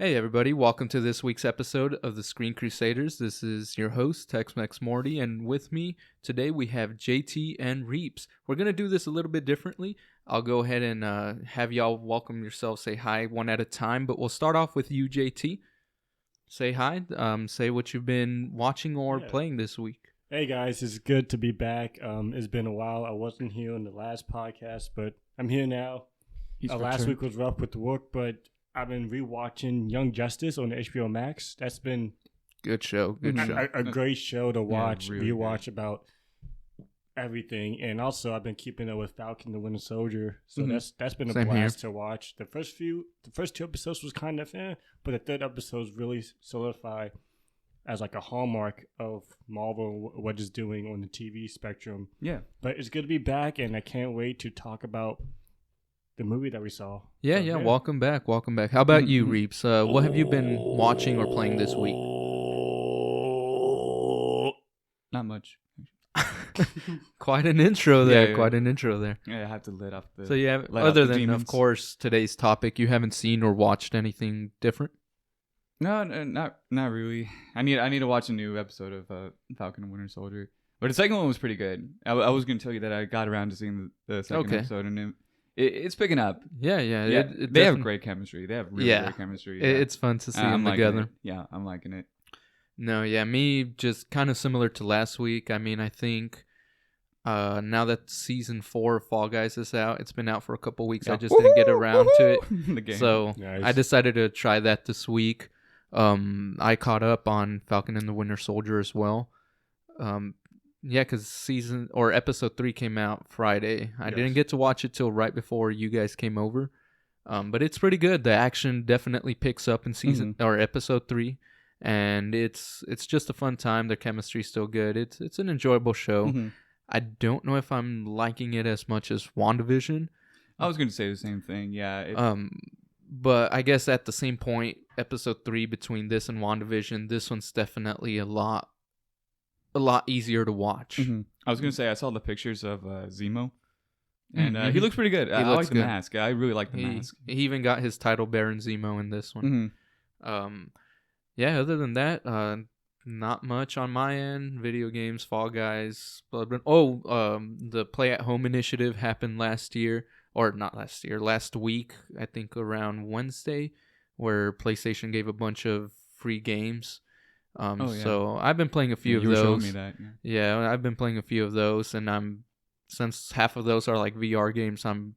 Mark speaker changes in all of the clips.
Speaker 1: Hey everybody, welcome to this week's episode of the Screen Crusaders. This is your host, Tex-Mex Morty, and with me today we have JT and Reeps. We're going to do this a little bit differently. I'll go ahead and have y'all welcome yourselves, say hi one at a time, but we'll start off with you, JT. Say hi, say what you've been watching or playing this week.
Speaker 2: Hey guys, it's good to be back. It's been a while. I wasn't here on the last podcast, but I'm here now. Last week was rough with the work, but I've been rewatching Young Justice on HBO Max. That's been
Speaker 1: good show.
Speaker 2: A great show to watch,
Speaker 1: really
Speaker 2: rewatch about everything. And also, I've been keeping up with Falcon the Winter Soldier, so that's been a blast to watch. The first two episodes was kind of but the third episode really solidified as like a hallmark of Marvel, what it's doing on the TV spectrum.
Speaker 3: Yeah,
Speaker 2: but it's good to be back, and I can't wait to talk about the movie that we saw.
Speaker 1: Yeah. Welcome back. How about you, Reeps? What have you been watching or playing this week?
Speaker 3: Not much.
Speaker 1: Quite an intro there.
Speaker 3: Yeah, I have to let off the.
Speaker 1: So other than demons. Of course today's topic, you haven't seen or watched anything different?
Speaker 3: No, not really. I need to watch a new episode of Falcon and Winter Soldier. But the second one was pretty good. I was going to tell you that I got around to seeing the second episode, and it's picking up.
Speaker 1: Yeah.
Speaker 3: They have great chemistry. They have really great chemistry. Yeah.
Speaker 1: It's fun to see them together.
Speaker 3: Yeah, I'm liking it.
Speaker 1: No, me just kind of similar to last week. I mean, I think now that season 4 of Fall Guys is out, it's been out for a couple weeks. I just didn't get around to it. So nice. I decided to try that this week. I caught up on Falcon and the Winter Soldier as well. Because episode 3 came out Friday. I didn't get to watch it till right before you guys came over. But it's pretty good. The action definitely picks up in episode 3. And it's just a fun time. Their chemistry's still good. It's an enjoyable show. Mm-hmm. I don't know if I'm liking it as much as WandaVision.
Speaker 3: I was going to say the same thing. Yeah.
Speaker 1: But I guess at the same point, episode 3 between this and WandaVision, this one's definitely a lot easier to watch.
Speaker 3: Mm-hmm. I was going to say, I saw the pictures of Zemo, and he looks pretty good. I like the mask. I really like the mask.
Speaker 1: He even got his title Baron Zemo in this one. Mm-hmm. Other than that, not much on my end. Video games, Fall Guys, Bloodborne. The Play at Home initiative happened last week, I think around Wednesday, where PlayStation gave a bunch of free games. So I've been playing a few of those. You were showing me that. Yeah, I've been playing a few of those, and since half of those are like VR games, I'm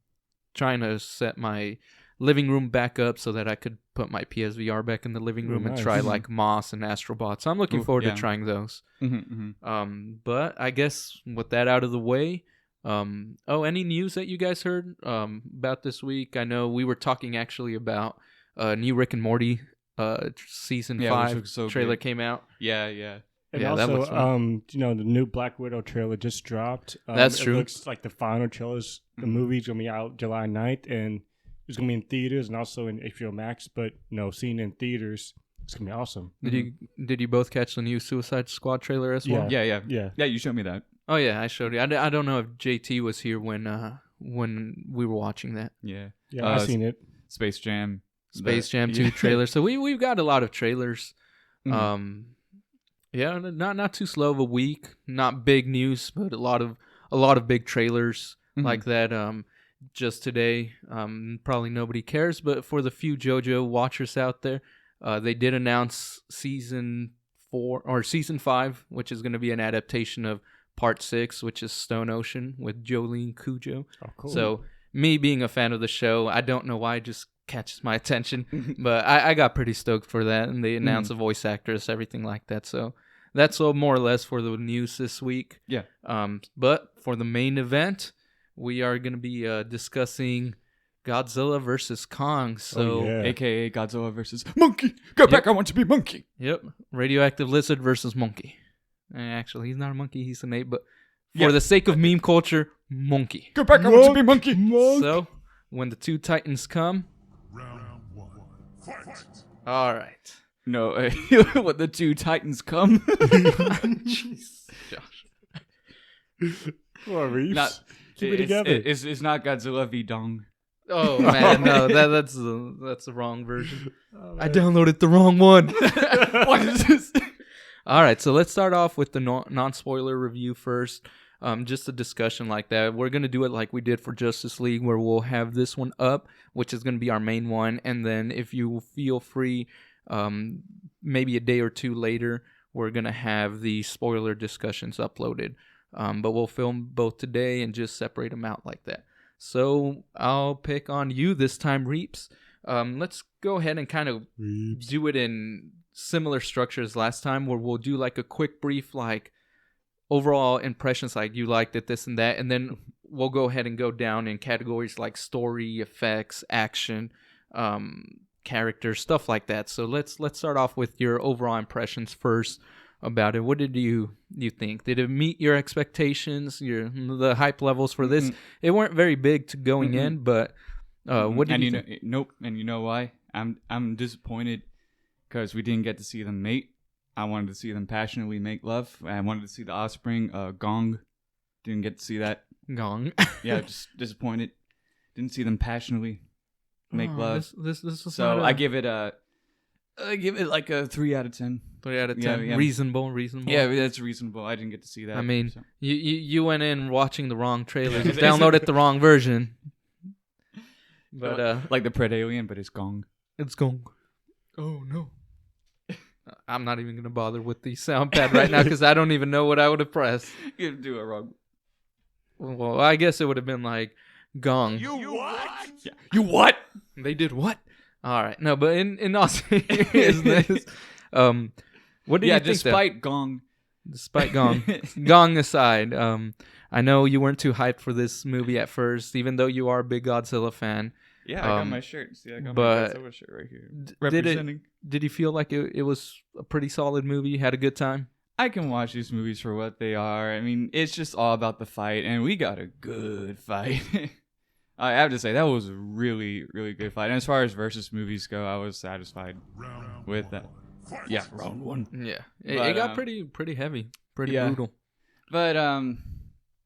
Speaker 1: trying to set my living room back up so that I could put my PSVR back in the living room and try like Moss and Astrobot. So I'm looking forward to trying those. But I guess with that out of the way, any news that you guys heard about this week? I know we were talking actually about new Rick and Morty season 5 trailer came out.
Speaker 2: And also, the new Black Widow trailer just dropped.
Speaker 1: That's true.
Speaker 2: It looks like the final trailer's the movie's gonna be out July 9th, and it's gonna be in theaters and also in HBO Max. But seeing it in theaters, it's gonna be awesome.
Speaker 1: Did you both catch the new Suicide Squad trailer as well?
Speaker 3: Yeah. You showed me that.
Speaker 1: Oh yeah, I showed you. I don't know if JT was here when we were watching that.
Speaker 3: Yeah,
Speaker 2: I've seen it.
Speaker 3: Space Jam
Speaker 1: 2 trailer. So we've got a lot of trailers. Mm-hmm. Not too slow of a week. Not big news, but a lot of big trailers like that. Just today, probably nobody cares, but for the few JoJo watchers out there, they did announce season 5, which is going to be an adaptation of Part 6, which is Stone Ocean with Jolene Cujo. Oh, cool. So me being a fan of the show, I don't know why it just catches my attention, but I got pretty stoked for that, and they announced a voice actress, everything like that. So that's all more or less for the news this week.
Speaker 3: Yeah.
Speaker 1: But for the main event, we are going to be discussing Godzilla versus Kong. So,
Speaker 3: AKA Godzilla versus Monkey. Go back, I want to be Monkey.
Speaker 1: Yep. Radioactive Lizard versus Monkey. Actually, he's not a monkey, he's an ape, but for the sake of meme culture, Monkey.
Speaker 3: Go back, I want to be Monkey.
Speaker 1: So, when the two titans come... Round 1, fight! All right.
Speaker 3: No, when the two titans come...
Speaker 1: Jeez. Josh.
Speaker 2: Come on, Reeves. Keep it together.
Speaker 3: It's not Godzilla v. Dong.
Speaker 1: Oh man, no, that's the wrong version. Oh, I downloaded the wrong one.
Speaker 3: What is this?
Speaker 1: All right, so let's start off with the non-spoiler review first. Just a discussion like that. We're gonna do it like we did for Justice League, where we'll have this one up, which is gonna be our main one, and then if you feel free, maybe a day or two later, we're gonna have the spoiler discussions uploaded. But we'll film both today and just separate them out like that. So I'll pick on you this time, Reeps. Let's go ahead and kind of do it in similar structure as last time, where we'll do like a quick brief, like overall impressions, like you liked it, this and that, and then we'll go ahead and go down in categories like story, effects, action, characters, stuff like that. So let's start off with your overall impressions first about it. What did you think? Did it meet your expectations? The hype levels for this? It weren't very big to going in, but what did you think?
Speaker 3: Nope. And you know why? I'm disappointed because we didn't get to see them mate. I wanted to see them passionately make love. I wanted to see the offspring, Gong. Didn't get to see that.
Speaker 1: Gong.
Speaker 3: Yeah, just disappointed. Didn't see them passionately make love.
Speaker 1: This was
Speaker 3: so I give it like a 3 out of 10.
Speaker 1: 3 out of 10. Yeah. Reasonable.
Speaker 3: Yeah, that's reasonable. I didn't get to see that.
Speaker 1: I mean, so. you went in watching the wrong trailer. You downloaded the wrong version. But
Speaker 3: like the Pred Alien, but it's Gong.
Speaker 1: It's Gong. Oh no. I'm not even gonna bother with the sound pad right now because I don't even know what I would have pressed.
Speaker 3: You do it wrong.
Speaker 1: Well, I guess it would have been like Gong.
Speaker 3: You what? Yeah. You what?
Speaker 1: They did what? All right. No, but in all seriousness, what do you think?
Speaker 3: Despite Gong.
Speaker 1: Despite Gong. Gong aside, I know you weren't too hyped for this movie at first, even though you are a big Godzilla fan.
Speaker 3: Yeah, I got my shirt. See, I got my Godzilla shirt right here. Representing.
Speaker 1: Did you feel like it was a pretty solid movie? You had a good time?
Speaker 3: I can watch these movies for what they are. I mean, it's just all about the fight, and we got a good fight. I have to say, that was a really, really good fight. And as far as versus movies go, I was satisfied with that. Yeah, round one.
Speaker 1: Yeah. It got pretty heavy, pretty brutal.
Speaker 3: But,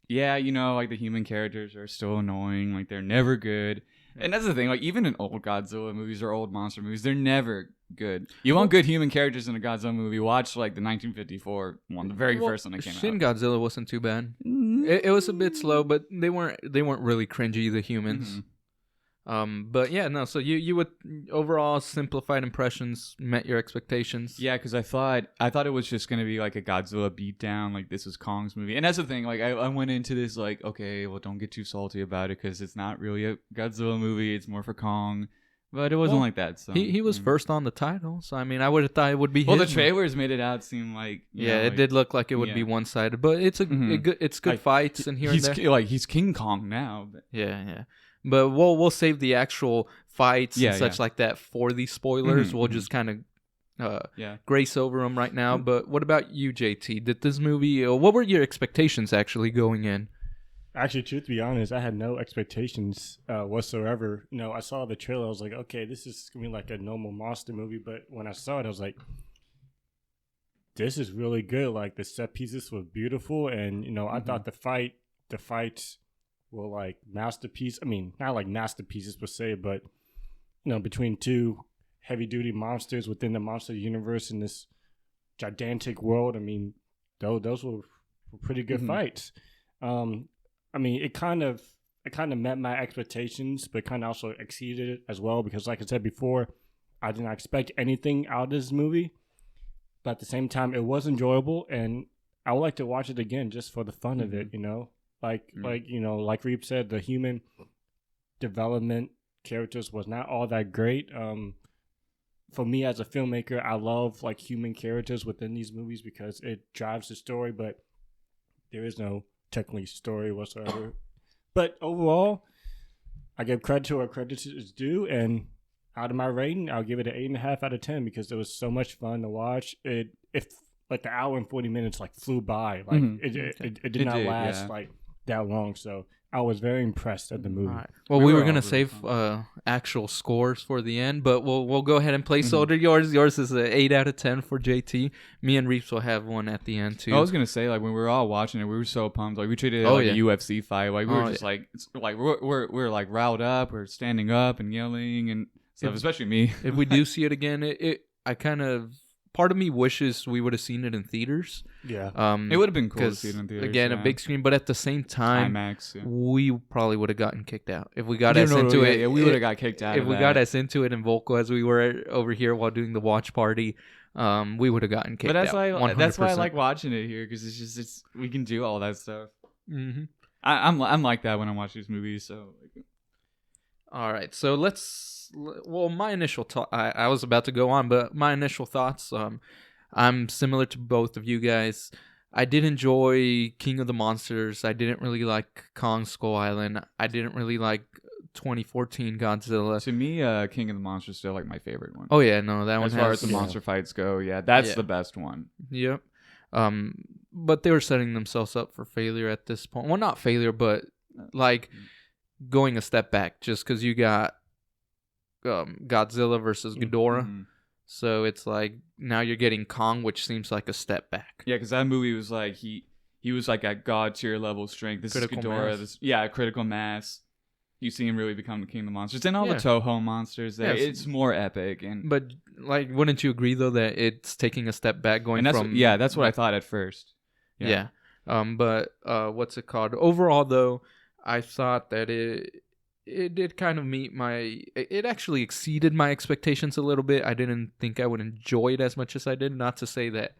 Speaker 3: yeah, like the human characters are still annoying. Like, they're never good. And that's the thing, like, even in old Godzilla movies or old monster movies, they're never good. You want good human characters in a Godzilla movie, watch, like, the 1954 one, the very first one that came out.
Speaker 1: Shin Godzilla wasn't too bad. It was a bit slow, but they weren't really cringy, the humans. But, yeah, no, so you would, overall, simplified impressions met your expectations?
Speaker 3: Yeah, because I thought it was just going to be, like, a Godzilla beatdown, like, this is Kong's movie. And that's the thing, like, I went into this, like, okay, well, don't get too salty about it, because it's not really a Godzilla movie, it's more for Kong. But it wasn't like that, so...
Speaker 1: He was first on the title, so, I mean, I would have thought it would be
Speaker 3: the trailers made it out seem like...
Speaker 1: it did look like it would be one-sided, but it's it's good fights and here and there.
Speaker 3: Like, he's King Kong now. But.
Speaker 1: Yeah. But we'll save the actual fights and such like that for the spoilers. We'll just kind of grace over them right now. But what about you, JT? Did this movie... what were your expectations actually going in?
Speaker 2: Actually, to be honest, I had no expectations whatsoever. I saw the trailer. I was like, okay, this is going to be like a normal monster movie. But when I saw it, I was like, this is really good. Like, the set pieces were beautiful. And, I thought the fights were like masterpiece. I mean, not like masterpieces per se, but between two heavy duty monsters within the monster universe in this gigantic world. I mean, those were pretty good fights. I mean, it kind of met my expectations, but kind of also exceeded it as well because, like I said before, I did not expect anything out of this movie, but at the same time, it was enjoyable, and I would like to watch it again just for the fun of it. Like Reep said, the human development characters was not all that great. For me as a filmmaker, I love like human characters within these movies because it drives the story, but there is no technically story whatsoever. But overall, I give credit to where credit is due, and out of my rating, I'll give it an 8.5 out of 10 because it was so much fun to watch. Like the hour and 40 minutes like flew by. Like it did not last like that long. So I was very impressed at the movie.
Speaker 1: Right. Well, we were gonna save actual scores for the end, but we'll go ahead and placeholder yours. Yours is an 8 out of 10 for JT. Me and Reeves will have one at the end too.
Speaker 3: I was gonna say, like, when we were all watching it, we were so pumped. Like, we treated it like a UFC fight. Like, we were just like, it's, like we're like riled up. We're standing up and yelling and stuff. Especially me.
Speaker 1: If we do see it again, I kind of. Part of me wishes we would have seen it in theaters.
Speaker 2: Yeah.
Speaker 3: It would have been cool to see it in theaters.
Speaker 1: Again, a big screen, but at the same time,
Speaker 3: IMAX,
Speaker 1: we probably would have gotten kicked out. If we got us into it.
Speaker 3: Yeah, we would have got kicked out.
Speaker 1: If we got us into it in Volco as we were over here while doing the watch party, we would have gotten kicked out.
Speaker 3: But that's why I like watching it here, because it's we can do all that stuff.
Speaker 1: Mm-hmm.
Speaker 3: I'm like that when I watch these movies. So.
Speaker 1: All right, so my initial thought, I was about to go on, but my initial thoughts, I'm similar to both of you guys. I did enjoy King of the Monsters. I didn't really like Kong Skull Island. I didn't really like 2014 Godzilla.
Speaker 3: To me, King of the Monsters is still like my favorite one.
Speaker 1: Oh yeah, no, that one.
Speaker 3: As far as the monster fights go, that's the best one.
Speaker 1: Yep. But they were setting themselves up for failure at this point. Well, not failure, but like going a step back, just because you got Godzilla versus Ghidorah. Mm-hmm. So it's like now you're getting Kong, which seems like a step back.
Speaker 3: Yeah, because that movie was like he was like at god tier level strength. This critical is Ghidorah. Critical mass. You see him really become the king of the monsters, and all the Toho monsters. There, it's more epic. But
Speaker 1: like, wouldn't you agree though that it's taking a step back going from?
Speaker 3: That's what I thought at first.
Speaker 1: Yeah. But what's it called? Overall, though, I thought that it did kind of meet it actually exceeded my expectations a little bit. I didn't think I would enjoy it as much as I did. Not to say that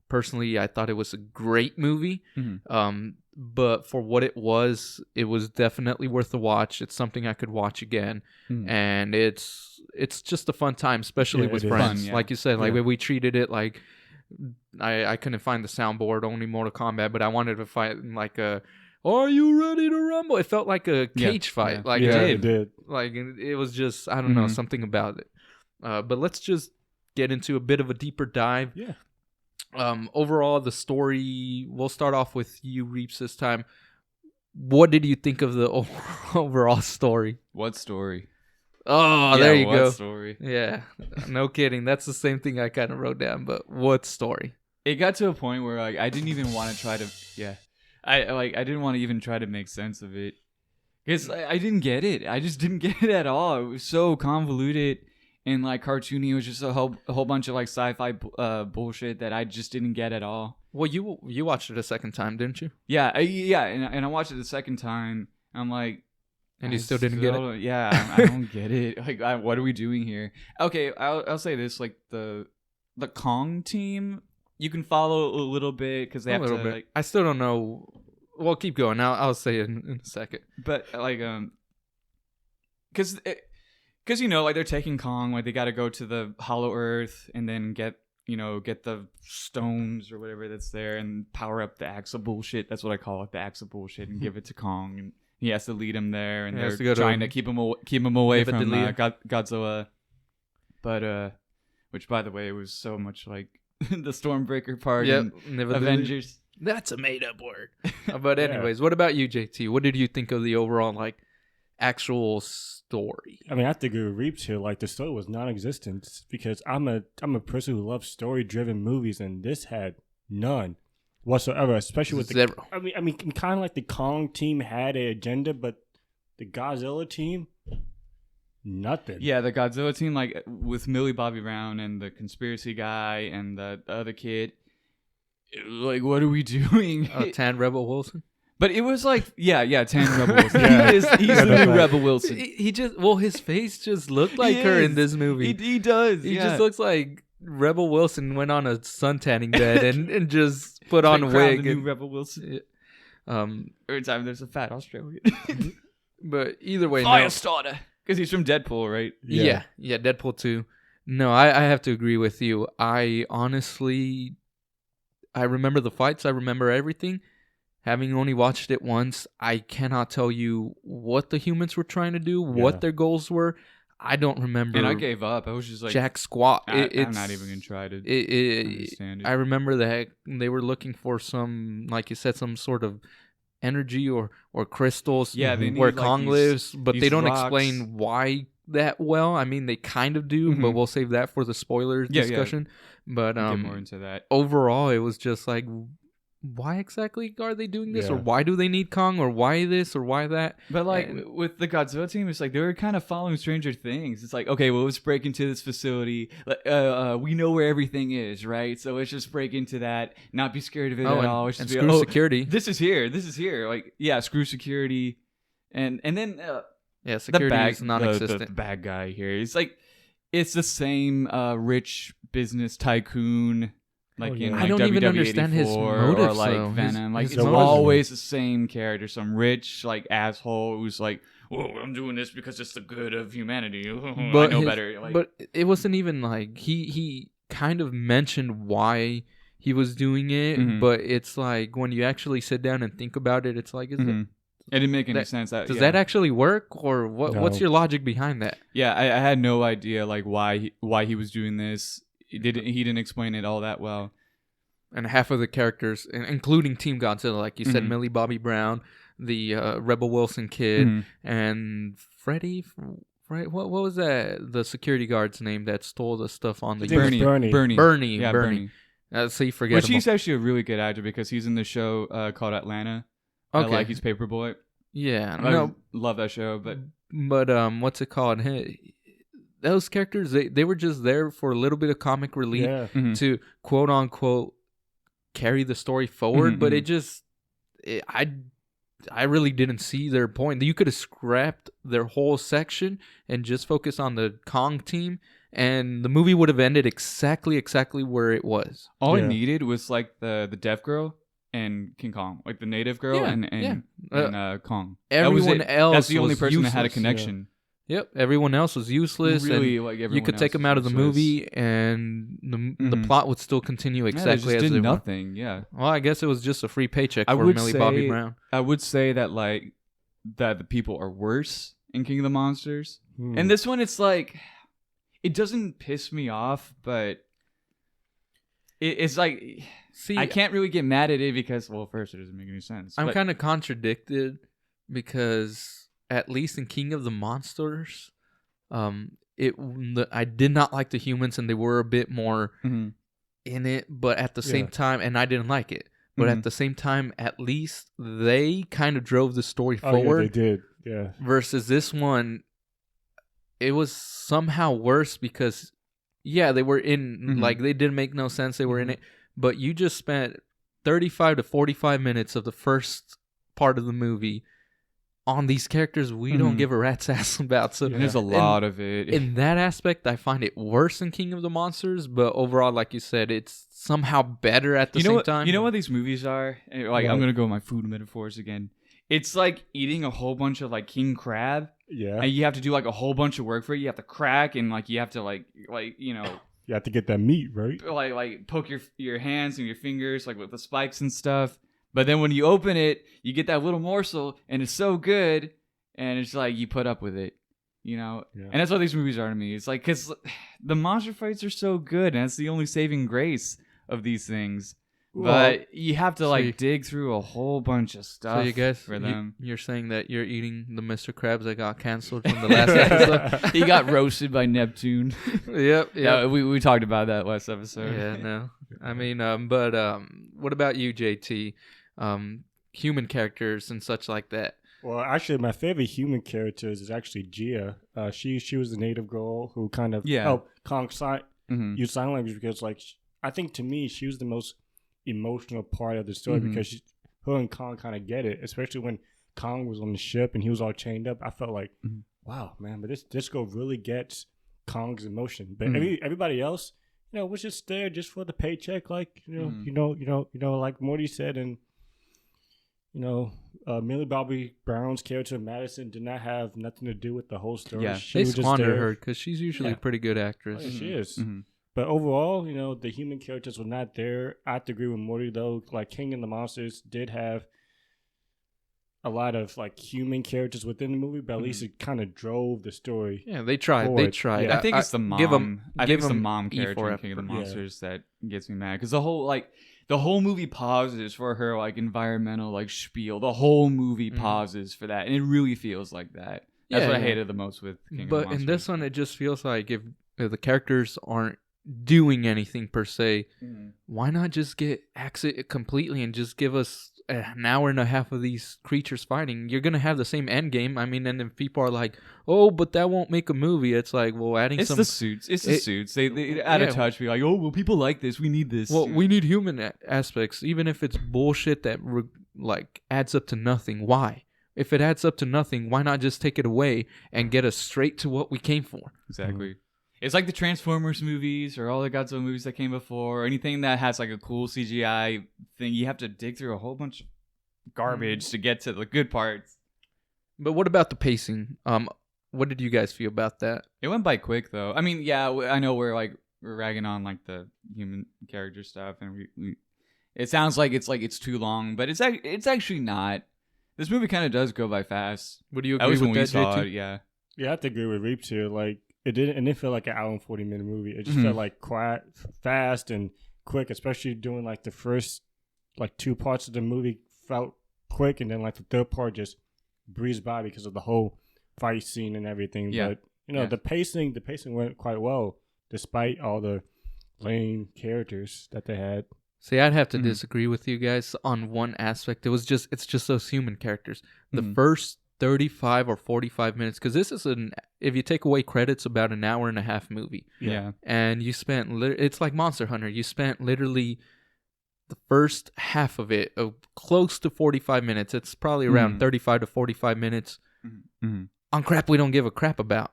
Speaker 1: personally I thought it was a great movie. Mm-hmm. But for what it was definitely worth a watch. It's something I could watch again. Mm-hmm. And it's just a fun time, especially with friends. Fun, like you said, like we treated it like I couldn't find the soundboard, only Mortal Kombat, but I wanted to fight in like a "Are you ready to rumble?" It felt like a cage fight. Yeah. Like it did. Like it was just, I don't know, something about it. But let's just get into a bit of a deeper dive.
Speaker 2: Yeah.
Speaker 1: Overall, the story. We'll start off with you, Reeps, this time. What did you think of the overall story?
Speaker 3: What story?
Speaker 1: Oh, there you go.
Speaker 3: What story?
Speaker 1: Yeah, no kidding. That's the same thing I kind of wrote down. But what story?
Speaker 3: It got to a point where like I didn't even want to try to. Yeah. I didn't want to even try to make sense of it because I didn't get it. I just didn't get it at all. It was so convoluted and like cartoony. It was just a whole bunch of like sci-fi bullshit that I just didn't get at all.
Speaker 1: Well, you watched it a second time, didn't you?
Speaker 3: Yeah, and I watched it the second time. I'm like,
Speaker 1: and you still didn't get it.
Speaker 3: Yeah, I don't get it. Like, what are we doing here? Okay, I'll say this: like the Kong team. You can follow a little bit because they have to. Like,
Speaker 1: I still don't know. Well, keep going. I'll say it in a second.
Speaker 3: But like, because you know, like they're taking Kong. Like they got to go to the Hollow Earth and then get the stones or whatever that's there and power up the axe of bullshit. That's what I call it, the axe of bullshit, and give it to Kong. And he has to lead him there, and they're trying to keep him away from Godzilla. But which by the way was so much like. The Stormbreaker part in Avengers.
Speaker 1: That's a made-up word. But anyways, What about you, JT? What did you think of the overall like actual story?
Speaker 2: I mean, I have to give Reeps here. Like the story was non-existent because I'm a person who loves story-driven movies, and this had none whatsoever. Especially with
Speaker 1: zero.
Speaker 2: I mean, kind of like the Kong team had an agenda, but the Godzilla team. Nothing.
Speaker 3: Yeah, the Godzilla team, like with Millie Bobby Brown and the conspiracy guy and the other kid, like, what are we doing?
Speaker 1: Tan Rebel Wilson.
Speaker 3: But it was like, Tan Rebel Wilson. He's the new Rebel Wilson.
Speaker 1: He just, his face just looked like her in this movie.
Speaker 3: He does.
Speaker 1: He just looks like Rebel Wilson went on a suntanning bed and just put on a wig.
Speaker 3: The new Rebel Wilson. Every time there's a fat Australian.
Speaker 1: But either way,
Speaker 3: Firestarter. Because he's from Deadpool, right?
Speaker 1: Yeah, Deadpool 2. No, I have to agree with you. I honestly, I remember the fights. I remember everything. Having only watched it once, I cannot tell you what the humans were trying to do, what their goals were. I don't remember.
Speaker 3: And I gave up. I was just like...
Speaker 1: Jack squat.
Speaker 3: I'm not even going to try to understand it.
Speaker 1: I remember that they were looking for some, like you said, some sort of energy or crystals
Speaker 3: Yeah, they need,
Speaker 1: where
Speaker 3: like,
Speaker 1: Kong
Speaker 3: these-
Speaker 1: lives, but
Speaker 3: these
Speaker 1: they don't
Speaker 3: rocks.
Speaker 1: explain why that well. I mean, they kind of do, but we'll save that for the spoilers discussion. But
Speaker 3: Get more into that.
Speaker 1: overall, it was just like, why exactly are they doing this, or
Speaker 2: Yeah.
Speaker 1: why do they need Kong, or why this, or why that?
Speaker 3: But like
Speaker 1: And-
Speaker 3: with the Godzilla team, it's like they were kind of following Stranger Things. It's like, okay, well, let's break into this facility. We know where everything is, right? So let's just break into that. Not be scared of it at all. Let's
Speaker 1: and
Speaker 3: just be,
Speaker 1: screw security.
Speaker 3: This is here. This is here. Like, yeah, screw security, and then
Speaker 1: Yeah,
Speaker 3: the
Speaker 1: security
Speaker 3: bad,
Speaker 1: is non-existent.
Speaker 3: The bad guy here. It's like it's the same rich business tycoon. Like in
Speaker 1: I
Speaker 3: like
Speaker 1: don't even
Speaker 3: WWE
Speaker 1: understand his
Speaker 3: 84
Speaker 1: motives,
Speaker 3: or like
Speaker 1: though.
Speaker 3: Venom. Like
Speaker 2: his
Speaker 3: it's
Speaker 2: motives.
Speaker 3: always the same character, some rich like asshole who's like, "Oh, I'm doing this because it's the good of humanity. I know better." Like,
Speaker 1: but it wasn't even like he kind of mentioned why he was doing it,
Speaker 3: Mhm.
Speaker 1: but it's like when you actually sit down and think about it, it's like, is
Speaker 3: it didn't make any
Speaker 1: that-
Speaker 3: sense.
Speaker 1: does that actually work, or what?
Speaker 2: No.
Speaker 1: What's your logic behind that?
Speaker 3: Yeah, I had no idea like why he was doing this. He didn't explain it all that well.
Speaker 1: And half of the characters, including Team Godzilla, like you said,
Speaker 3: Mhm.
Speaker 1: Millie Bobby Brown, the Rebel Wilson kid,
Speaker 3: Mhm.
Speaker 1: and Freddy. Right? What was that? The security guard's name that stole the stuff on the
Speaker 2: His name is Bernie.
Speaker 3: Bernie.
Speaker 1: Bernie. So you forget
Speaker 3: Which he's actually a really good actor because he's in the show called Atlanta.
Speaker 1: Okay.
Speaker 3: Like he's Paperboy.
Speaker 1: Yeah,
Speaker 3: I
Speaker 1: no,
Speaker 3: love that show, but
Speaker 1: what's it called? Hey, those characters, they were just there for a little bit of comic relief
Speaker 2: Yeah.
Speaker 1: to quote unquote carry the story forward, but
Speaker 3: Mhm,
Speaker 1: I really didn't see their point. You could have scrapped their whole section and just focused on the Kong team, and the movie would have ended exactly where it was.
Speaker 3: all I
Speaker 2: Yeah.
Speaker 3: needed was like the deaf girl and King Kong, like the native girl
Speaker 1: Yeah,
Speaker 3: and Kong.
Speaker 1: Everyone
Speaker 3: that was it.
Speaker 1: else
Speaker 3: That's the only
Speaker 1: was
Speaker 3: person that had a
Speaker 1: useless.
Speaker 3: connection.
Speaker 1: Yep, everyone else was useless.
Speaker 3: Really,
Speaker 1: and
Speaker 3: like everyone
Speaker 1: you could take
Speaker 3: else
Speaker 1: them
Speaker 3: was
Speaker 1: out of the
Speaker 3: useless.
Speaker 1: movie, and the
Speaker 3: Mhm.
Speaker 1: plot would still continue
Speaker 3: Yeah, they
Speaker 1: exactly
Speaker 3: just
Speaker 1: as
Speaker 3: did
Speaker 1: they were.
Speaker 3: nothing. Yeah,
Speaker 1: Well, I guess it was just a free paycheck
Speaker 3: I
Speaker 1: for
Speaker 3: would
Speaker 1: Millie Bobby
Speaker 3: say-
Speaker 1: Brown.
Speaker 3: I would say that like that the people are worse in King of the Monsters.
Speaker 2: Hmm.
Speaker 3: And this one, it's like, it doesn't piss me off, but it's like,
Speaker 1: See,
Speaker 3: I can't really get mad at it because, well, first, it doesn't make any sense.
Speaker 1: I'm
Speaker 3: but-
Speaker 1: kind of contradicted because at least in King of the Monsters, I did not like the humans, and they were a bit more
Speaker 3: Mhm.
Speaker 1: in it, but at the same
Speaker 2: Yeah.
Speaker 1: time, and I didn't like it. But
Speaker 3: Mhm.
Speaker 1: at the same time, at least they kind of drove the story
Speaker 2: Oh,
Speaker 1: forward.
Speaker 2: yeah, they did. Yeah.
Speaker 1: Versus this one, it was somehow worse because, yeah, they were in,
Speaker 3: Mhm.
Speaker 1: like, they didn't make no sense. They were in
Speaker 2: Mhm.
Speaker 1: it, but you just spent 35 to 45 minutes of the first part of the movie on these characters we don't
Speaker 3: Mhm.
Speaker 1: give a rat's ass about. So
Speaker 3: And there's a
Speaker 2: Yeah.
Speaker 3: lot of it.
Speaker 1: in that aspect, I find it worse than King of the Monsters, but overall, like you said, it's somehow better at the
Speaker 3: you know
Speaker 1: same
Speaker 3: what,
Speaker 1: time.
Speaker 3: You know what these movies are? Like,
Speaker 2: What?
Speaker 3: I'm going to go with my food metaphors again. It's like eating a whole bunch of like king crab,
Speaker 2: Yeah.
Speaker 3: and you have to do like a whole bunch of work for it. You have to crack, and like you have to like you know,
Speaker 2: You have to get that meat, right?
Speaker 3: like poke your hands and your fingers like with the spikes and stuff. But then when you open it, you get that little morsel, and it's so good, and it's like you put up with it, you know.
Speaker 2: Yeah.
Speaker 3: And that's what these movies are to me. It's like because the monster fights are so good, and that's the only saving grace of these things. But you have to
Speaker 1: so
Speaker 3: like
Speaker 1: you-
Speaker 3: dig through a whole bunch of stuff.
Speaker 1: So you guys,
Speaker 3: for them.
Speaker 1: you're saying that you're eating the Mr. Krabs that got canceled from the last episode?
Speaker 3: He got roasted by Neptune.
Speaker 1: Yep.
Speaker 3: Yeah, we talked about that last episode.
Speaker 1: Yeah, no. I mean, what about you, JT? Human characters and such like that.
Speaker 2: Well, actually, my favorite human character is actually Gia. She was the native girl who kind of
Speaker 3: Yeah.
Speaker 2: helped Kong
Speaker 3: Mhm.
Speaker 2: use sign language because, like, I think to me she was the most emotional part of the story
Speaker 3: Mhm.
Speaker 2: because her and Kong kind of get it, especially when Kong was on the ship and he was all chained up. I felt like,
Speaker 3: Mhm.
Speaker 2: wow, man, but this girl really gets Kong's emotion. But
Speaker 3: Mhm.
Speaker 2: everybody else, was just there just for the paycheck, like
Speaker 3: Mhm.
Speaker 2: like Morty said, and Millie Bobby Brown's character Madison did not have nothing to do with the whole story.
Speaker 3: Yeah.
Speaker 2: She
Speaker 1: They
Speaker 2: was just
Speaker 1: squander
Speaker 2: there.
Speaker 1: her because she's usually
Speaker 2: Yeah.
Speaker 1: a pretty good actress.
Speaker 2: Oh, yeah, she is.
Speaker 3: Mhm.
Speaker 2: But overall, the human characters were not there. I have to agree with Morty though. Like King and the Monsters did have a lot of like human characters within the movie, but at least it kind of drove the story.
Speaker 1: Yeah, they tried. They
Speaker 2: Forward.
Speaker 1: tried.
Speaker 2: Yeah.
Speaker 3: I think it's the mom.
Speaker 1: give 'em-
Speaker 3: I think
Speaker 1: give
Speaker 3: it's the
Speaker 1: 'em
Speaker 3: mom
Speaker 1: E
Speaker 3: character
Speaker 1: for
Speaker 3: in King of the
Speaker 1: effort.
Speaker 2: Yeah.
Speaker 3: Monsters that gets me mad because the whole like the whole movie pauses for her like environmental like spiel. The whole movie pauses for that, and it really feels like that. That's what I hated the most with King of the Monsters.
Speaker 1: But in this one, it just feels like if the characters aren't doing anything per se, why not just axe it completely and just give us an hour and a half of these creatures fighting? You're gonna have the same end game. I mean, and if people are like, "Oh, but that won't make a movie," it's like, well, adding
Speaker 3: the suits. It's the suits. They add a touch. Be like, "Oh, well, people like this. We need this."
Speaker 1: Well, we need human aspects, even if it's bullshit that like adds up to nothing. Why? If it adds up to nothing, why not just take it away and get us straight to what we came for?
Speaker 3: Exactly. It's like the Transformers movies or all the Godzilla movies that came before, or anything that has like a cool CGI thing. You have to dig through a whole bunch of garbage to get to the good parts.
Speaker 1: But what about the pacing? What did you guys feel about that?
Speaker 3: It went by quick though. I mean, yeah, I know we're ragging on like the human character stuff, and we it sounds like it's too long, but it's actually not. This movie kind of does go by fast.
Speaker 1: Would you agree with that, JT?
Speaker 3: Yeah.
Speaker 2: Yeah, I have to agree with Reap too. Like, it didn't feel like an hour and 40-minute movie. It just felt like quiet, fast, and quick, especially doing like the first like 2 parts of the movie felt quick, and then like the third part just breezed by because of the whole fight scene and everything.
Speaker 3: Yeah.
Speaker 2: But the pacing went quite well despite all the lame characters that they had.
Speaker 1: See, I'd have to disagree with you guys on one aspect. It's just those human characters. The first 35 or 45 minutes, because this is if you take away credits, about an hour and a half movie.
Speaker 3: Yeah.
Speaker 1: And you spent, it's like Monster Hunter. You spent literally the first half of it, close to 45 minutes. It's probably around 35 to 45 minutes on crap we don't give a crap about.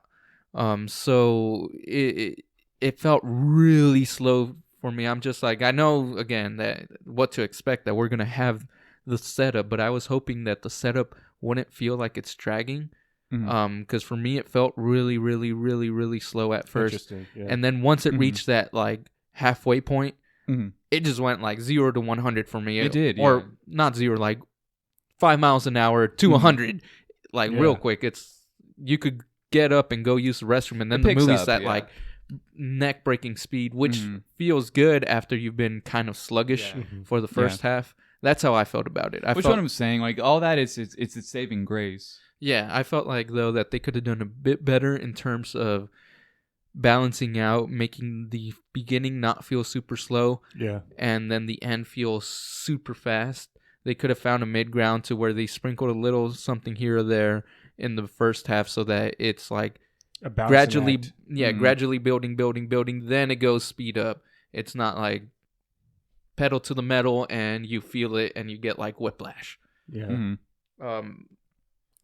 Speaker 1: So it felt really slow for me. I'm just like, I know again that what to expect, that we're gonna have the setup, but I was hoping that the setup wouldn't feel like it's dragging. Because for me, it felt really, really, really, really slow at first, and then once it reached that like halfway point, it just went like 0 to 100 for me.
Speaker 3: It did,
Speaker 1: or not 0, like 5 miles an hour to 100, like real quick. It's you could get up and go use the restroom, and then the movie's at like neck breaking speed, which feels good after you've been kind of sluggish for the first half. That's how I felt about it.
Speaker 3: Which what I'm saying, like all that it's a saving grace.
Speaker 1: Yeah, I felt like though that they could have done a bit better in terms of balancing out, making the beginning not feel super slow, and then the end feel super fast. They could have found a mid ground to where they sprinkled a little something here or there in the first half, so that it's like gradually building, then it goes speed up. It's not like pedal to the metal and you feel it and you get like whiplash.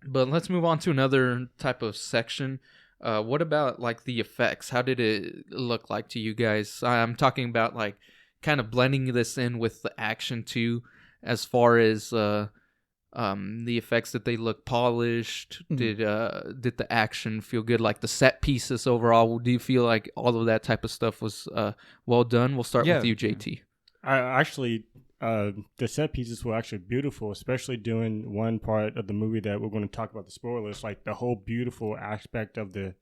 Speaker 1: But let's move on to another type of section. What about like the effects? How did it look like to you guys? I'm talking about like kind of blending this in with the action too, as far as the effects, that they look polished. Did the action feel good? Like the set pieces overall, do you feel like all of that type of stuff was well done? We'll start with you, JT.
Speaker 2: The set pieces were actually beautiful, especially during one part of the movie that we're going to talk about, the spoilers. Like the whole beautiful aspect of the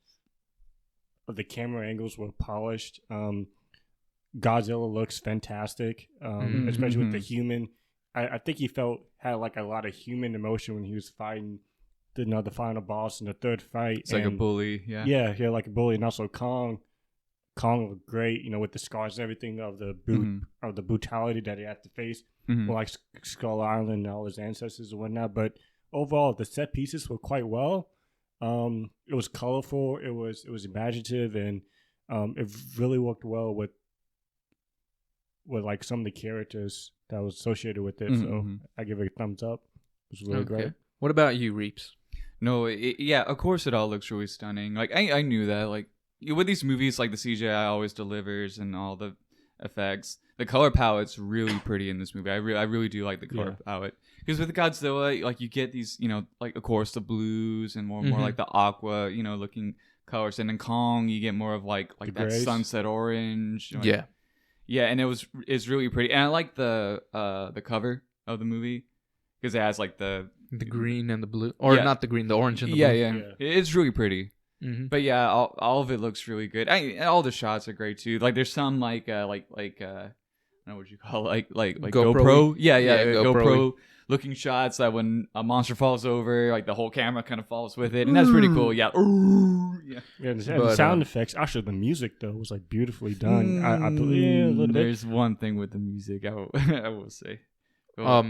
Speaker 2: camera angles were polished. Godzilla looks fantastic, especially with the human. I think he had like a lot of human emotion when he was fighting the final boss in the third fight.
Speaker 3: It's like a bully,
Speaker 2: yeah, like a bully, and also Kong looked great, with the scars and everything of the of the brutality that he had to face, like Skull Island and all his ancestors and whatnot. But overall, the set pieces were quite well. It was colorful, it was imaginative, and it really worked well with like some of the characters that was associated with it. So I give it a thumbs up. It was really great.
Speaker 1: What about you, Reeps?
Speaker 3: No, of course it all looks really stunning. Like I knew that. Like with these movies, like the CGI always delivers and all the effects. The color palette's really pretty in this movie. I really do like the color palette, because with Godzilla, like you get these, like of course the blues and more like the aqua, looking colors, and in Kong you get more of like that grays. Sunset orange. Yeah, and it's really pretty, and I like the cover of the movie because it has like the
Speaker 1: green and the blue, or not the green, the orange and the blue.
Speaker 3: Yeah, it's really pretty. But yeah, all of it looks really good. All the shots are great too. Like there's some like I don't know what you call it, like
Speaker 1: GoPro?
Speaker 3: GoPro. Yeah,
Speaker 1: GoPro.
Speaker 3: GoPro looking shots that when a monster falls over, like the whole camera kind of falls with it, and that's pretty cool. Yeah.
Speaker 2: The sound effects. Actually, the music though was like beautifully done. I believe a little bit.
Speaker 3: There's one thing with the music I will say.
Speaker 1: I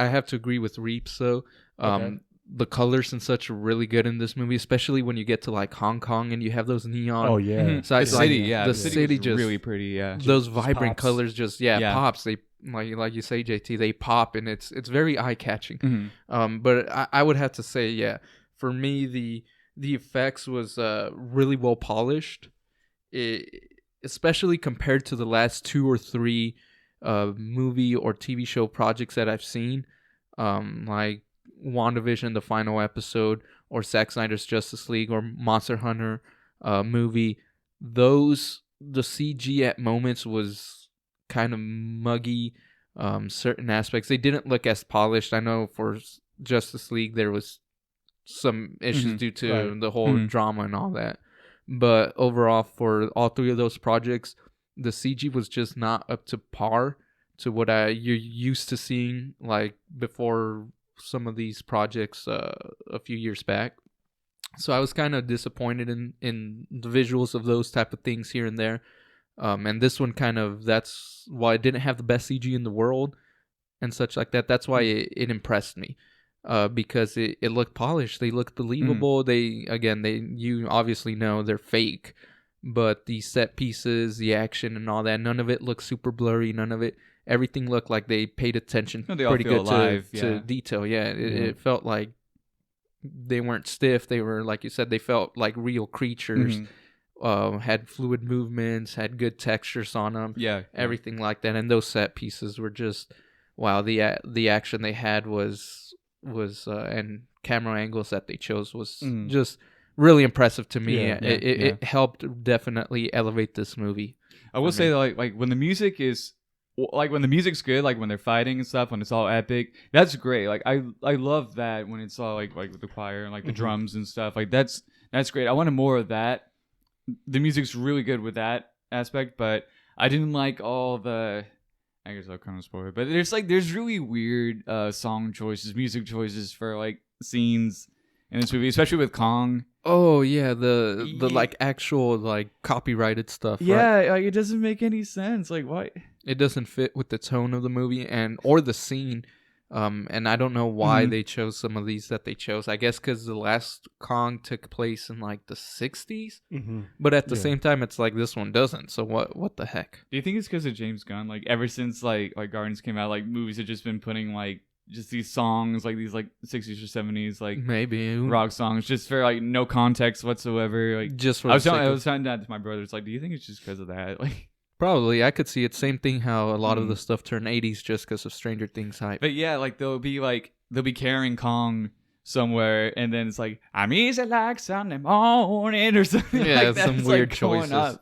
Speaker 1: have to agree with Reeps though. The colors and such are really good in this movie, especially when you get to like Hong Kong and you have those neon.
Speaker 2: Oh yeah,
Speaker 1: sides,
Speaker 3: the city.
Speaker 1: Like, the city just
Speaker 3: really pretty. Yeah,
Speaker 1: those
Speaker 2: just
Speaker 1: vibrant
Speaker 2: pops.
Speaker 1: colors just pops. They like you say, JT, they pop and it's very eye catching. But I would have to say, for me the effects was really well polished, especially compared to the last 2 or 3 movie or TV show projects that I've seen, like WandaVision, the final episode, or Zack Snyder's Justice League, or Monster Hunter movie. The CG at moments was kind of muggy. Certain aspects, they didn't look as polished. I know for Justice League there was some issues due to the whole drama and all that. But overall, for all 3 of those projects, the CG was just not up to par to what you're used to seeing like before some of these projects a few years back. So I was kind of disappointed in the visuals of those type of things here and there. And this one that's why it didn't have the best CG in the world and such like that. That's why it impressed me. Because it looked polished. They looked believable. You obviously know they're fake, but the set pieces, the action and all that, none of it looked super blurry. Everything looked like they paid attention pretty good to detail. It felt like they weren't stiff. They were, like you said, they felt like real creatures. Had fluid movements, had good textures on them. Everything like that. And those set pieces were just, wow. The action they had was and camera angles that they chose was just really impressive to me. It helped definitely elevate this movie.
Speaker 3: I will say like when the music is when the music's good, like when they're fighting and stuff, when it's all epic, that's great. Like I love that when it's all like with the choir and like the drums and stuff. Like that's great. I wanted more of that. The music's really good with that aspect, but I didn't like all the, I guess I'll kind of spoil it, but there's really weird song choices, music choices for like scenes in this movie, especially with Kong.
Speaker 1: Oh yeah, the like actual like copyrighted stuff.
Speaker 3: Yeah,
Speaker 1: right?
Speaker 3: like it doesn't make any sense. Like why?
Speaker 1: It doesn't fit with the tone of the movie or the scene. And I don't know why they chose some of these that they chose. I guess because the last Kong took place in like the 60s. But at the same time, it's like this one doesn't. So what the heck?
Speaker 3: Do you think it's because of James Gunn? Like ever since like Guardians came out, like movies have just been putting like just these songs, like these like 60s or 70s like
Speaker 1: maybe
Speaker 3: rock songs, just for like no context whatsoever. Like
Speaker 1: just for
Speaker 3: I was telling that to my brother. It's like, do you think it's just because of that? Like.
Speaker 1: Probably. I could see it. Same thing how a lot of the stuff turned 80s just because of Stranger Things hype.
Speaker 3: But yeah, like they'll be carrying Kong somewhere and then it's like, I'm easy like Sunday morning or something like that.
Speaker 1: Some
Speaker 3: it's
Speaker 1: weird
Speaker 3: like
Speaker 1: choices.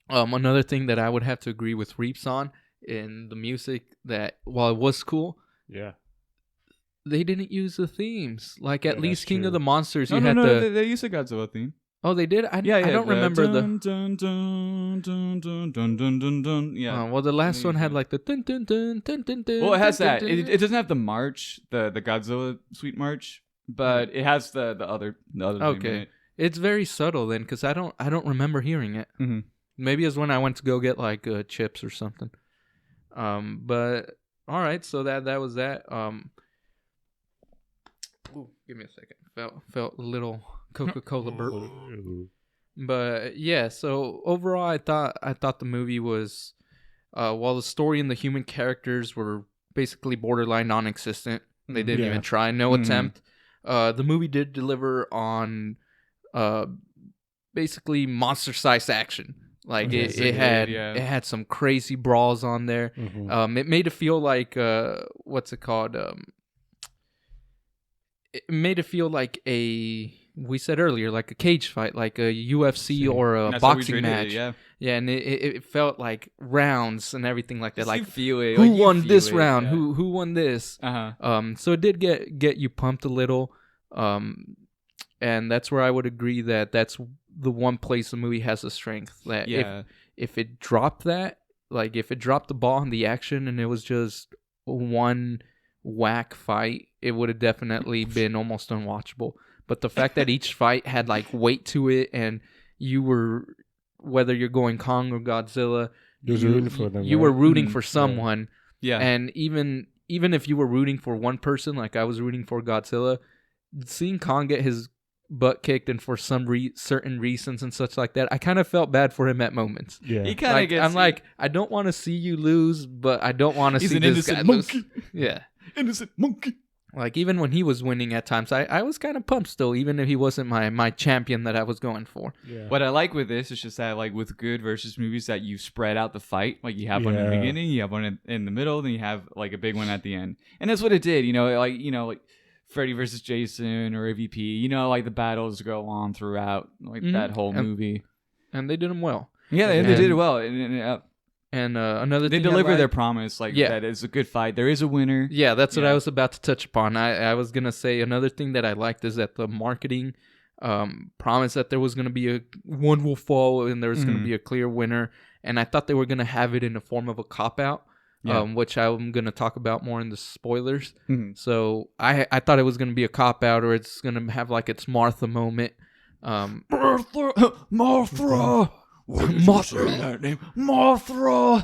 Speaker 1: Another thing that I would have to agree with Reeps on in the music, that while it was cool, they didn't use the themes. Like at least King of the Monsters,
Speaker 3: they used a Godzilla theme.
Speaker 1: Oh, they did? I don't remember
Speaker 3: dun, dun, dun, dun, dun, dun, dun, dun, dun. Yeah.
Speaker 1: Well, the last one had like the dun dun dun dun dun dun.
Speaker 3: Well, it has that. It doesn't have the march, the Godzilla Sweet March, but it has the other.
Speaker 1: Okay, it's very subtle then, because I don't remember hearing it. Maybe it's when I went to go get like chips or something. But all right, so that was that. Ooh, give me a second. Felt a little Coca-Cola burp. But yeah, so overall I thought the movie was while the story and the human characters were basically borderline non-existent, they didn't even try, no attempt. The movie did deliver on basically monster-sized action. Like it had some crazy brawls on there. It made it feel like what's it called? It made it feel like we said earlier, like a cage fight, like a UFC or a boxing match. And it felt like rounds and everything like that. Like
Speaker 3: feel it.
Speaker 1: Who won this round? Who won this? So it did get you pumped a little. And that's where I would agree that's the one place the movie has a strength. That if it dropped that, like if it dropped the ball in the action and it was just one whack fight, it would have definitely been almost unwatchable. But the fact that each fight had like weight to it, and you were, whether you're going Kong or Godzilla, you were rooting for someone.
Speaker 3: Yeah.
Speaker 1: And even if you were rooting for one person, like I was rooting for Godzilla, seeing Kong get his butt kicked and for some certain reasons and such like that, I kind of felt bad for him at moments.
Speaker 3: Yeah. He kind of
Speaker 1: like,
Speaker 3: gets...
Speaker 1: I'm like, I don't want to see you lose, but I don't want to see this guy
Speaker 3: monkey.
Speaker 1: lose. Yeah.
Speaker 3: Innocent monkey.
Speaker 1: Like, even when he was winning at times, I was kind of pumped still, even if he wasn't my champion that I was going for.
Speaker 3: Yeah. What I like with this is just that, like, with good versus movies, that you spread out the fight. Like, you have one in the beginning, you have one in the middle, then you have, like, a big one at the end. And that's what it did, like Freddy versus Jason or AVP, like, the battles go on throughout, like, that whole movie.
Speaker 1: And they did them well.
Speaker 3: Yeah, they did it well.
Speaker 1: And another thing,
Speaker 3: they deliver their promise, that it's a good fight. There is a winner.
Speaker 1: Yeah, that's what I was about to touch upon. I was gonna say another thing that I liked is that the marketing promised that there was gonna be one will fall and there was gonna be a clear winner, and I thought they were gonna have it in the form of a cop out, which I'm gonna talk about more in the spoilers. So I thought it was gonna be a cop out, or it's gonna have like its Martha moment. Martha.
Speaker 3: Mothra. That name, Mothra.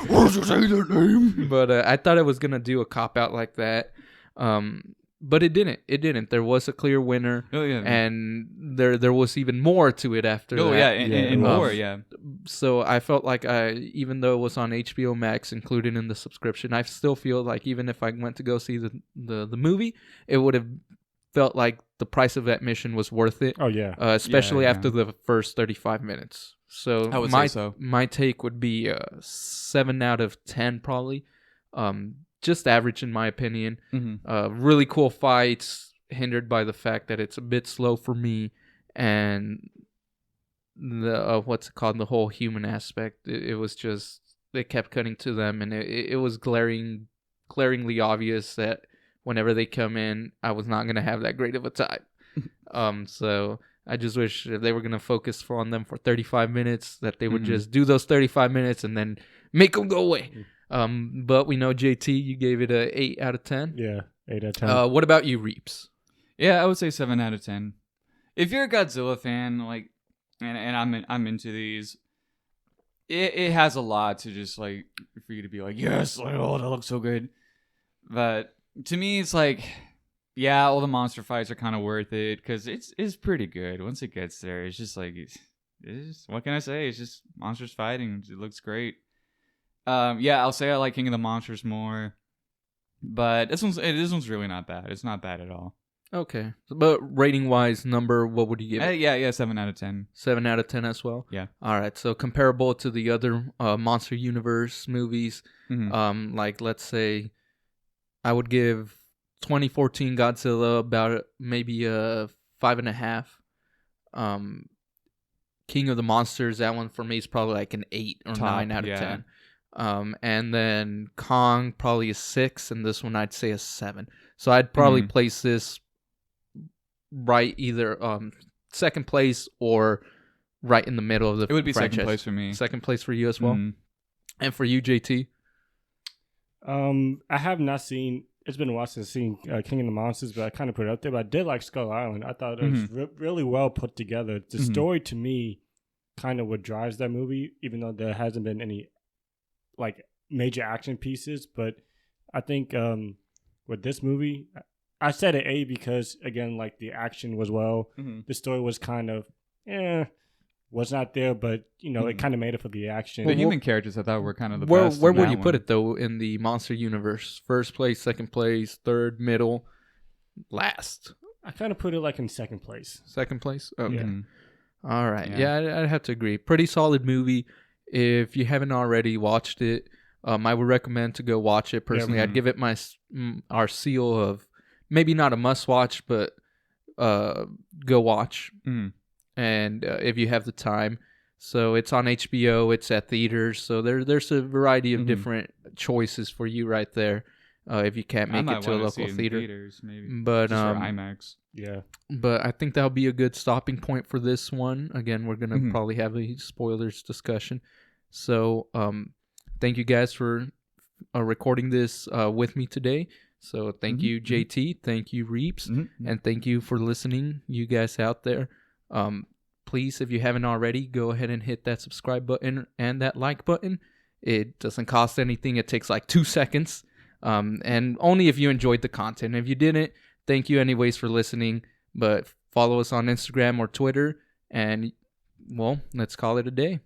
Speaker 3: What'd you say that name?
Speaker 1: But I thought it was gonna do a cop out like that, but it didn't. It didn't. There was a clear winner, and there was even more to it after.
Speaker 3: Oh
Speaker 1: that.
Speaker 3: And more. Yeah.
Speaker 1: So I felt like even though it was on HBO Max included in the subscription, I still feel like even if I went to go see the movie, it would have felt like the price of admission was worth it.
Speaker 2: Oh yeah,
Speaker 1: especially after the first 35 minutes. So
Speaker 3: I would say so.
Speaker 1: My take would be 7 out of 10 probably. Just average in my opinion. Really cool fights, hindered by the fact that it's a bit slow for me, and the what's it called, the whole human aspect. It was just, they kept cutting to them, and it was glaringly obvious that whenever they come in, I was not going to have that great of a time. So I just wish if they were going to focus on them for 35 minutes, that they would just do those 35 minutes and then make them go away. But we know, JT, you gave it a 8 out of 10.
Speaker 2: Yeah, 8 out of 10.
Speaker 1: What about you, Reeps?
Speaker 3: Yeah, I would say 7 out of 10. If you're a Godzilla fan, like, and I'm into these, it has a lot to just, like, for you to be like, yes, like, oh, that looks so good. But to me, it's like, yeah, all the monster fights are kind of worth it because it's pretty good. Once it gets there, it's just like, it's just, what can I say? It's just monsters fighting. It looks great. I'll say I like King of the Monsters more, but this one's really not bad. It's not bad at all.
Speaker 1: Okay, but rating wise, what would you give it?
Speaker 3: 7 out of 10.
Speaker 1: 7 out of 10 as well.
Speaker 3: Yeah.
Speaker 1: All right, so comparable to the other Monster Universe movies, like let's say, I would give 2014 Godzilla about maybe a 5.5. King of the Monsters, that one for me is probably like an 8 or 9 out of 10. And then Kong probably a 6, and this one I'd say a 7. So I'd probably place this right either second place or right in the middle of the
Speaker 3: It would be
Speaker 1: franchise.
Speaker 3: second place for me.
Speaker 1: Second place for you as well. And for you, JT?
Speaker 2: I have not seen, it's been a while since I've seen King of the Monsters, but I kind of put it out there. But I did like Skull Island. I thought it was really well put together. The story, to me, kind of what drives that movie, even though there hasn't been any like major action pieces. But I think with this movie, I said an A because, again, like the action was well. The story was kind of, was not there, but it kind of made it for the action.
Speaker 3: The human characters, I thought, were kind of the best.
Speaker 1: Where would you put it though in the Monster Universe? First place, second place, third, middle, last.
Speaker 2: I kind of put it like in second place.
Speaker 1: Second place. Okay.
Speaker 2: Yeah.
Speaker 1: All right. Yeah, I'd have to agree. Pretty solid movie. If you haven't already watched it, I would recommend to go watch it. Personally, I'd give it our seal of maybe not a must watch, but go watch. And if you have the time. So it's on HBO, it's at theaters, so there's a variety of different choices for you right there. if you can't make it to a local theater.
Speaker 3: Theaters, maybe.
Speaker 1: But
Speaker 3: just for IMAX.
Speaker 2: Yeah.
Speaker 1: But I think that'll be a good stopping point for this one. Again, we're gonna probably have a spoilers discussion. So thank you guys for recording this with me today. So thank you, JT. Thank you, Reeps. And thank you for listening, you guys out there. Please, if you haven't already, go ahead and hit that subscribe button and that like button. It doesn't cost anything. It takes like 2 seconds. And only if you enjoyed the content. If you didn't, thank you anyways for listening. But follow us on Instagram or Twitter. And, well, let's call it a day.